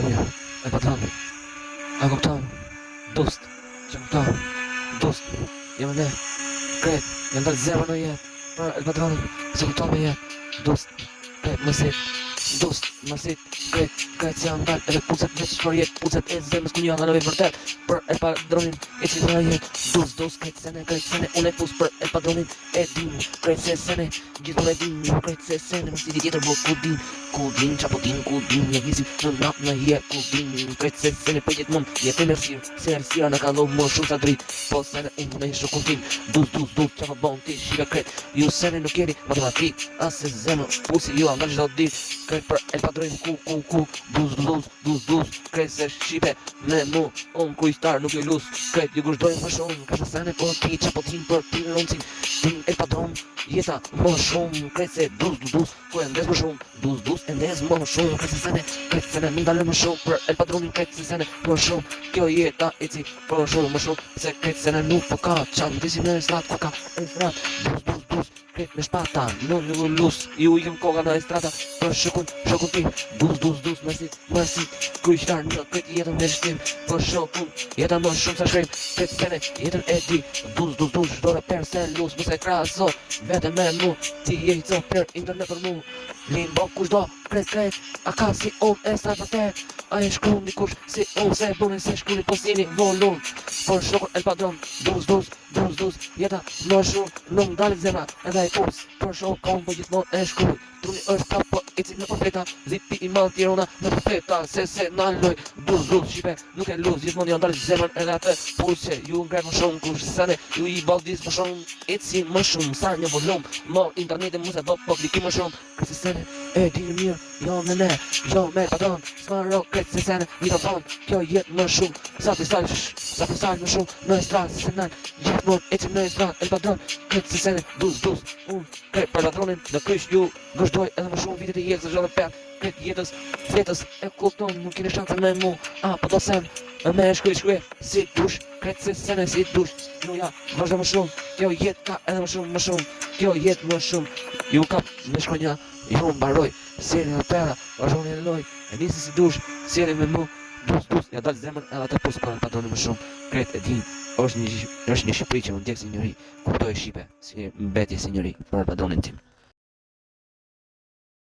mirë, e patron. A kupton? Dust, që kupton? Dust, jam ne. Kret, jam dalë zemër në jetë. Për e patronin, se kupton me jetë. Dust, kret, mësit. Dust, mësit, kret, si jam dalë. Edhe pucet veç për jetë, pucet e zemës ku një nga nëve vërtet. Për e padronin, e që në jetë. Dust, kret, sene, unë e pus për e padronin. E dim, kret, se sene, gjithmon e dim. Kret, se sene, mësit i tjetër bo, ku din, qapo din, në vizim, në nap, në je, ku din. Kret, se sene, për jetë mund, jetë e mërësirë. Se mërësira në ka lo më shumë sa dritë. Po sene, unë me shokun tim. Dust, qapo bon, ti shive kret. Ju sene nuk jeri matematik, ase zemë, pusi ju angar qdo dit. Kret për el padrojnë ku. Dust, kret se shipe me mu. Unë kujtar nuk ju lus. Kret ju gushdojnë më shumë. Kret se sene po ti qapo tin për ti në roncin. Tin el padron jeta më shumë. Kret se dust, ku e ndes më shumë. Dust, e ndes më shumë. Kret se sene nuk dalë më shumë. Për el padronin kret se sene më shumë. Kjo jeta e ci për shumë më shumë. Se kret se sene nuk për ka qanë. Disi në estrat, ku ka estrat. Dust, kret me shpata. Në një lus, ju i këm koga në estrata. Për shokun ti. Dust, mësit. Kujtar në kret jetën me shtim. Për shokun, jetën më shumë sa shkrem. Kret sene, jetën e di. Dust, dore per se lus. Mëse kraso, vete me mu. Ti je i co per internet për mu. Linë bo kushdo, kret. A ka si unë e sa vërtet. A e shkru një kush si unë. Se bunin se shkru një posini volun. Për shokun el padron. Dust, jeta më shumë. Nuk dalit zemra edhe e pus. Për shokun po gjithmon e shkruj. Truni është ka po i cilë në përfeta. Zipi i malë tjerona në përfeta. Se në loj. Dust, shipe nuk e luz. Gjithmon janë dalit zemrën edhe atë pusje. Ju ngret më shumë kush sene. Ju i baldis më shumë. Eci më shumë. Sa një volum. Mo internetin mu se do po kliki më shumë. Kret se sene e di mirë. Jo me ne. Jo me padron. Smaro kret se sene. Një të thonë. Kjo jetë më shumë. Sa frisaj më shumë. Në estrat se senal. Gjithmon ecim në estrat. El padron. Kret se sene. Dust. Unë kret për patronin. Në krysh ju gëshdoj edhe më shumë vitet e jetës është edhe per. Kret jetës, fletës e kupton. Nuk kene shansën me mu. Po do sen. Me e shkruj si dush. Kret se sene si dush. Ju ja vazhdo më shumë. Kjo jetë ka edhe më shumë. Kjo jetë më shumë. Ju kap me shkronja. Ju mbaroj. Seri dhe pera. Vazhdoni e loj. E nisi si dush. Seri me mu. Dust. Ja dalë zemrën edhe atë pusë për patroni më shumë. Kret e din. është një Shqipëri që më ndjek si njëri. Kuptoj Shqipe si mbetje si njëri për patronin tim.